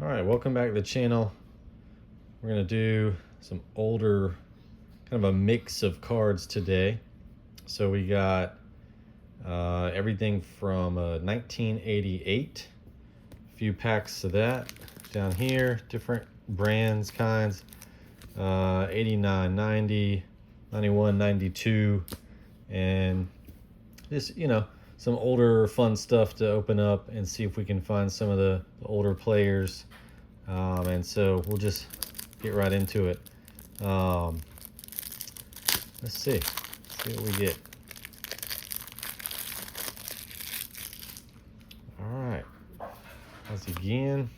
All right, welcome back to the channel. We're gonna do some older, kind of a mix of cards today. So we got everything from 1988, a few packs of that down here, different brands, kinds, 89, 90, 91, 92, and just, some older fun stuff to open up and see if we can find some of the older players. And so we'll just get right into it. Let's see what we get. All right, once again,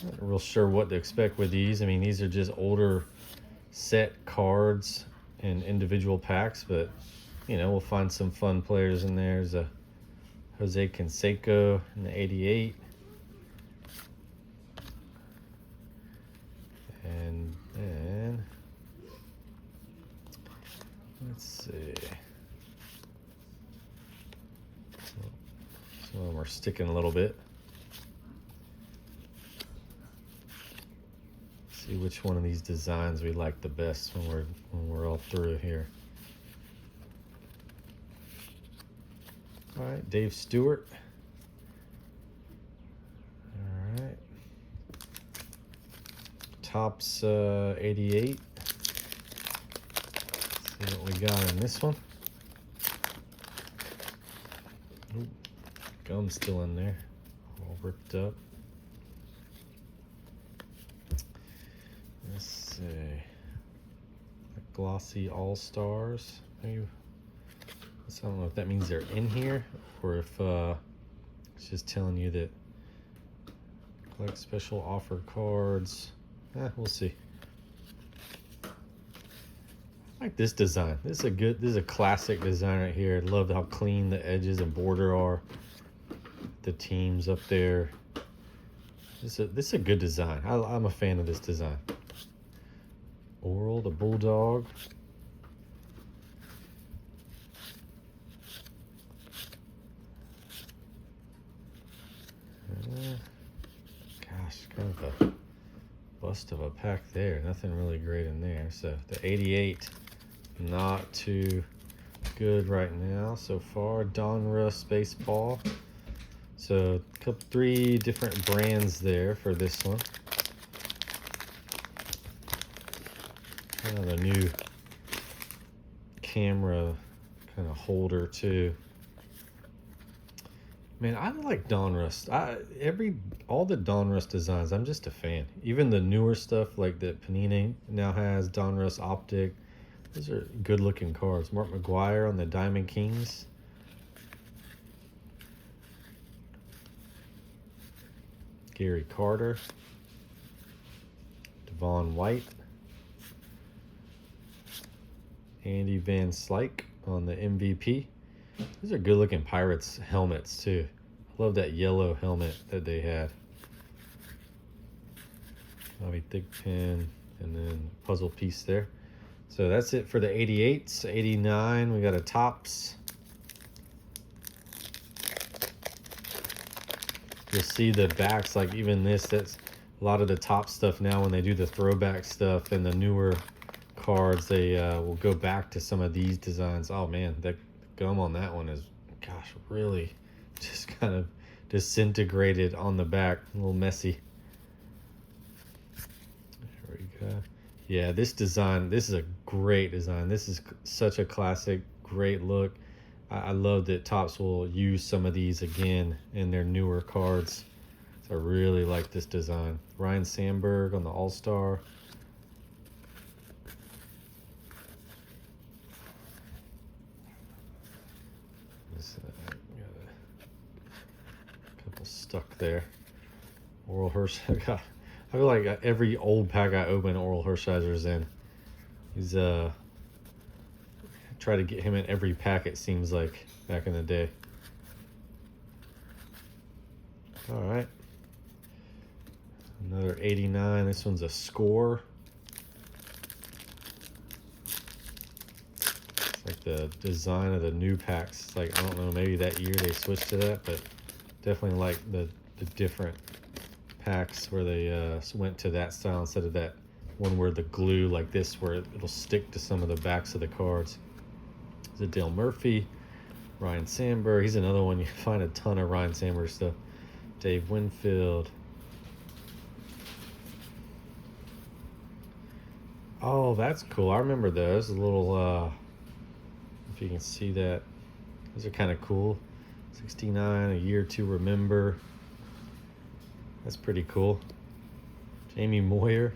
not real sure what to expect with these. I mean, these are just older set cards and individual packs, but we'll find some fun players in there. There's a Jose Canseco in the 88. And then, let's see. Some of them are sticking a little bit. See which one of these designs we like the best when we're all through here. All right, Dave Stewart. All right. Topps 88. Let's see what we got in this one. Ooh, gum's still in there, all ripped up. Let's see. Glossy All-Stars. Maybe. So I don't know if that means they're in here or if it's just telling you that collect special offer cards. We'll see. I like this design. This is a classic design right here. I love how clean the edges and border are. The teams up there. This is a good design. I'm a fan of this design. Oral, the Bulldog. Gosh, kind of a bust of a pack there. Nothing really great in there. So the 88, not too good right now so far. Donruss baseball. So three different brands there for this one. Kind of a new camera kind of holder too. Man, I like Donruss. All the Donruss designs, I'm just a fan. Even the newer stuff like that Panini now has, Donruss Optic. Those are good looking cards. Mark McGuire on the Diamond Kings. Gary Carter. Devon White. Andy Van Slyke on the MVP. These are good looking Pirates helmets too. I love that yellow helmet that they had. Bobby Thigpen and then puzzle piece there. So that's it for the 88s. 89, we got a Topps. You'll see the backs, like even this, that's a lot of the top stuff now when they do the throwback stuff and the newer cards, they will go back to some of these designs. Oh man, that gum on that one is, gosh, really just kind of disintegrated on the back. A little messy. There we go. Yeah, this design, this is a great design. This is such a classic, great look. I love that Topps will use some of these again in their newer cards. So I really like this design. Ryan Sandberg on the All-Star. Stuck there. Oral Hershiser. I feel like every old pack I open, Oral Hershiser's in. He's try to get him in every pack, it seems like, back in the day. All right. Another 89. This one's a Score. It's like the design of the new packs. It's like, I don't know, maybe that year they switched to that, but definitely like the different packs where they went to that style instead of that one where the glue like this, where it'll stick to some of the backs of the cards. There's a Dale Murphy, Ryan Sandberg. He's another one. You find a ton of Ryan Sandberg stuff. Dave Winfield. Oh, that's cool. I remember those. A little, if you can see that. Those are kind of cool. 69, a year to remember. That's pretty cool. Jamie Moyer.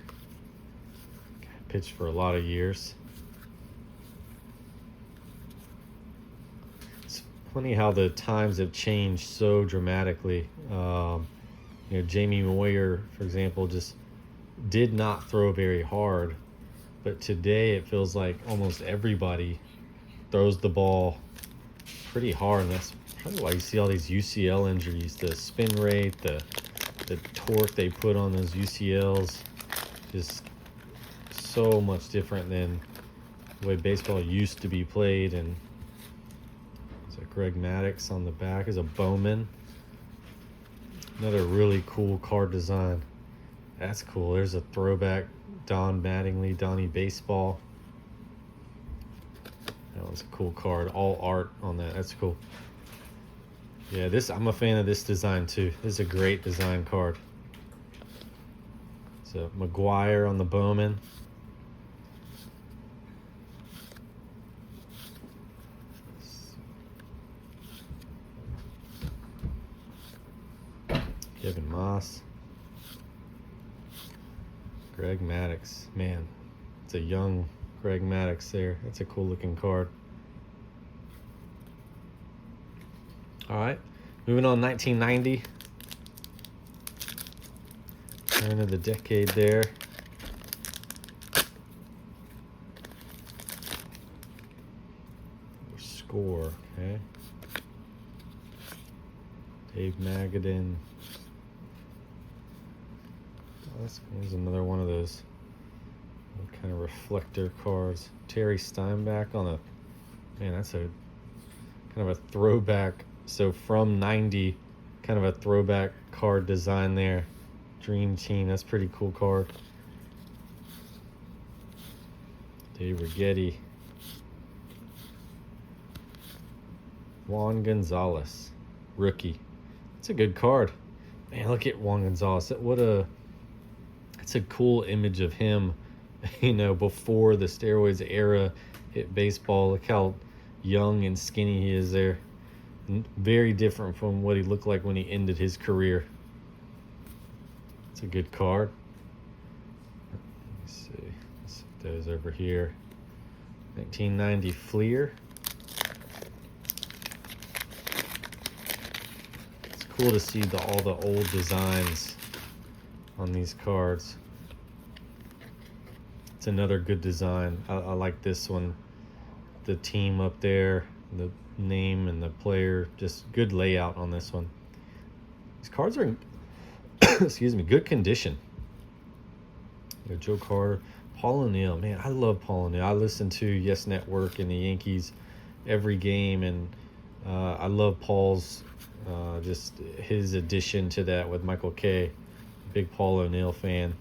Pitched for a lot of years. It's funny how the times have changed so dramatically. Jamie Moyer, for example, just did not throw very hard. But today it feels like almost everybody throws the ball pretty hard. And that's probably why you see all these UCL injuries. The spin rate, the torque they put on those UCLs, just so much different than the way baseball used to be played. And so Greg Maddux on the back is a Bowman. Another really cool card design. That's cool. There's a throwback Don Mattingly, Donnie Baseball. That was a cool card. All art on that. That's cool. Yeah, I'm a fan of this design too. This is a great design card. So McGuire on the Bowman. Kevin Moss. Greg Maddux. Man, it's a young Greg Maddux there. That's a cool looking card. All right, moving on, 1990. Turn of the decade there. Score, okay. Dave Magadan. There's another one of those kind of reflector cards. Terry Steinbach on a, man, that's a kind of a throwback. So from 90, kind of a throwback card design there. Dream Team, that's pretty cool card. Dave Righetti. Juan Gonzalez, rookie. It's a good card. Man, look at Juan Gonzalez. It's a cool image of him, before the steroids era hit baseball. Look how young and skinny he is there. Very different from what he looked like when he ended his career. It's a good card. Let's see. Let's put those over here. 1990 Fleer. It's cool to see all the old designs on these cards. It's another good design. I like this one. The team up there, the name and the player, just good layout on this one. These cards are in excuse me, good condition. Joe Carter, Paul O'Neill. Man, I love Paul O'Neill. I listen to Yes Network and the Yankees every game, and I love Paul's just his addition to that with Michael Kay. Big Paul O'Neill fan.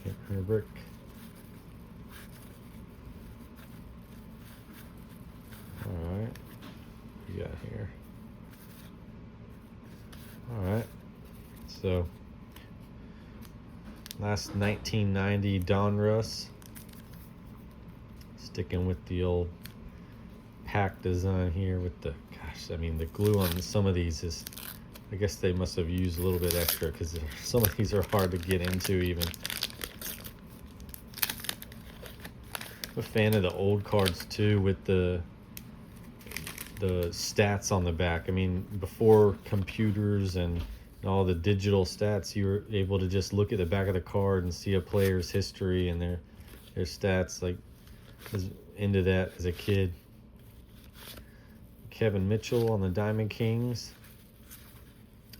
Kent Herbrick. All right. What we got here? All right. So, last 1990 Donruss. Sticking with the old pack design here with the, the glue on some of these is, I guess they must have used a little bit extra because some of these are hard to get into even. I'm a fan of the old cards too with the stats on the back. Before computers and all the digital stats, you were able to just look at the back of the card and see a player's history and their stats. Like, I was into that as a kid. Kevin Mitchell on the Diamond Kings.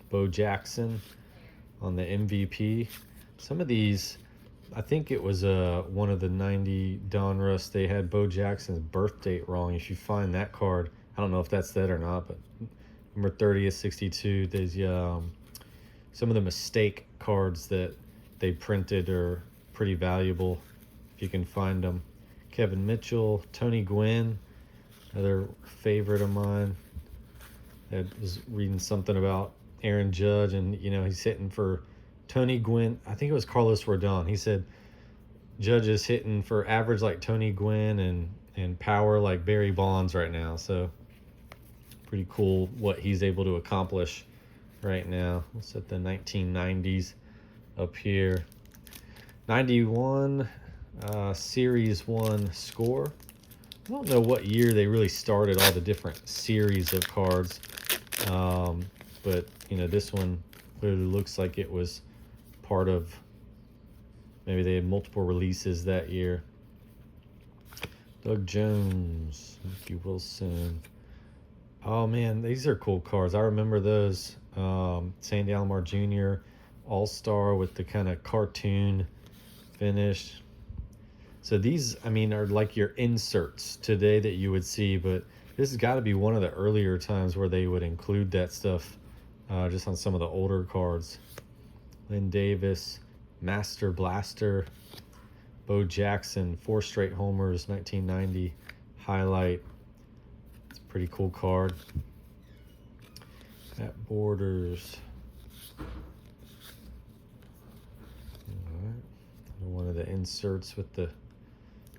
Bo Jackson on the MVP. Some of these, I think it was one of the 90 Donruss. They had Bo Jackson's birth date wrong. If you find that card, I don't know if that's that or not, but number 30 is 62. There's some of the mistake cards that they printed are pretty valuable if you can find them. Kevin Mitchell, Tony Gwynn, another favorite of mine. I was reading something about Aaron Judge, and he's hitting for Tony Gwynn. I think it was Carlos Rodon. He said Judge is hitting for average like Tony Gwynn and power like Barry Bonds right now. So pretty cool what he's able to accomplish right now. Let's set the 1990s up here. 91 Series 1 score. I don't know what year they really started all the different series of cards, but this one clearly looks like it was part of, maybe they had multiple releases that year. Doug Jones, Mickey Wilson. Oh man, these are cool cards. I remember those. Sandy Alomar Jr. All-Star with the kind of cartoon finish. So these, are like your inserts today that you would see, but this has got to be one of the earlier times where they would include that stuff just on some of the older cards. Lynn Davis, Master Blaster, Bo Jackson, 4 straight homers, 1990 highlight. It's a pretty cool card. At Borders. All right. One of the inserts with the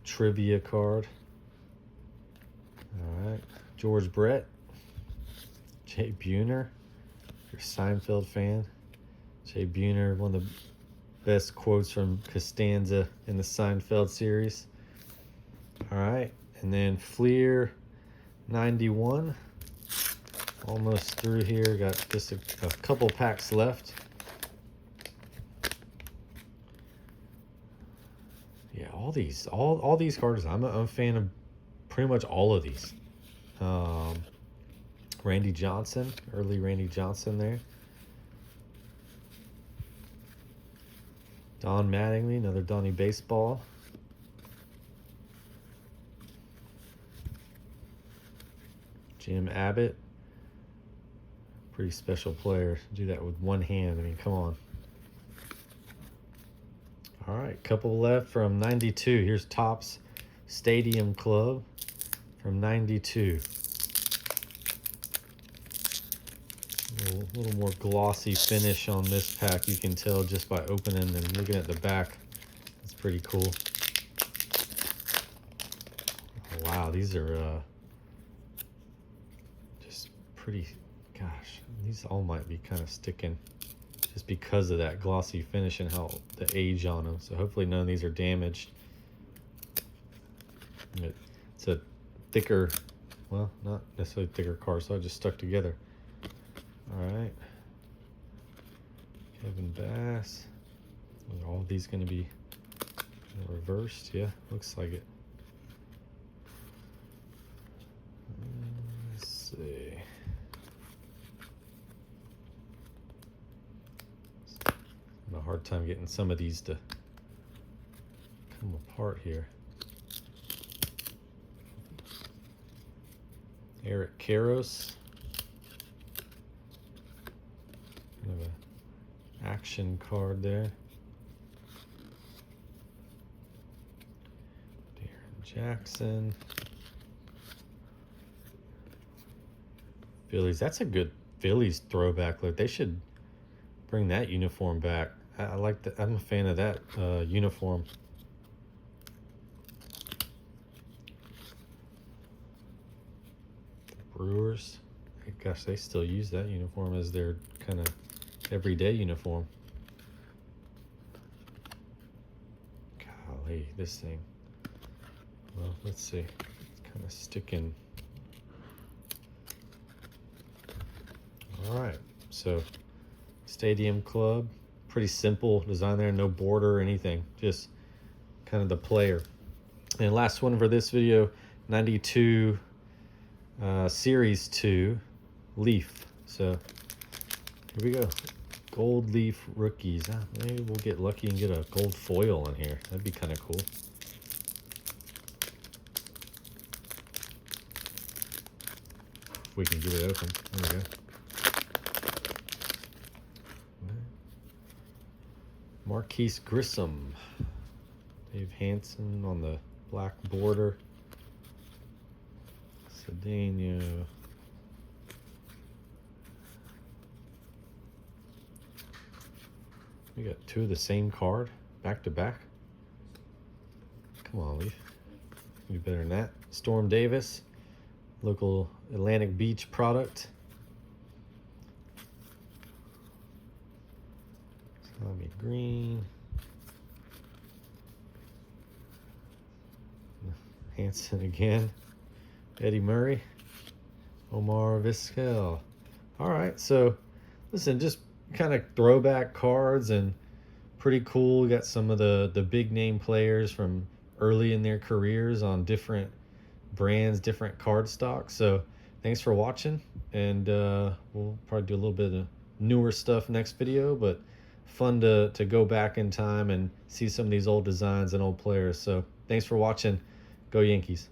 trivia card. All right. George Brett. Jay Buhner. If you're a Seinfeld fan. Jay Buhner, one of the best quotes from Costanza in the Seinfeld series. All right. And then Fleer 91. Almost through here. Got just a couple packs left. Yeah, all these cards. I'm a fan of pretty much all of these. Randy Johnson, early Randy Johnson there. Don Mattingly, another Donnie baseball. Jim Abbott, pretty special player. Do that with one hand. Come on. All right, couple left from 92. Here's Topps Stadium Club from 92. A little more glossy finish on this pack. You can tell just by opening and looking at the back. It's pretty cool. Oh, wow, these are just pretty. Gosh, these all might be kind of sticking just because of that glossy finish and how the age on them. So hopefully none of these are damaged. It's a thicker, well, not necessarily thicker card, so I just stuck together. All right. Kevin Bass. Are all of these going to be reversed? Yeah, looks like it. Let's see. I'm a hard time getting some of these to come apart here. Eric Karros. Kind of an action card there. Darren Jackson. Phillies. That's a good Phillies throwback look. They should bring that uniform back. I like that. I'm a fan of that uniform. The Brewers. Gosh, they still use that uniform as their kind of everyday uniform. Golly, this thing. Well, let's see. It's kind of sticking. All right, so Stadium Club, pretty simple design there, no border or anything, just kind of the player. And last one for this video, 92 Series 2 Leaf. So here we go. Gold leaf rookies. Maybe we'll get lucky and get a gold foil in here. That'd be kind of cool. If we can get it open. There we go. Marquise Grissom. Dave Hansen on the black border. Cedeno. We got two of the same card, back to back. Come on, Leaf. You better than that. Storm Davis, local Atlantic Beach product. Tommy Green. Hansen again. Eddie Murray. Omar Vizquel. All right, so listen, just kind of throwback cards and pretty cool. We got some of the big name players from early in their careers on different brands, different card stocks. So thanks for watching, and we'll probably do a little bit of newer stuff next video, but fun to go back in time and see some of these old designs and old players. So thanks for watching. Go Yankees.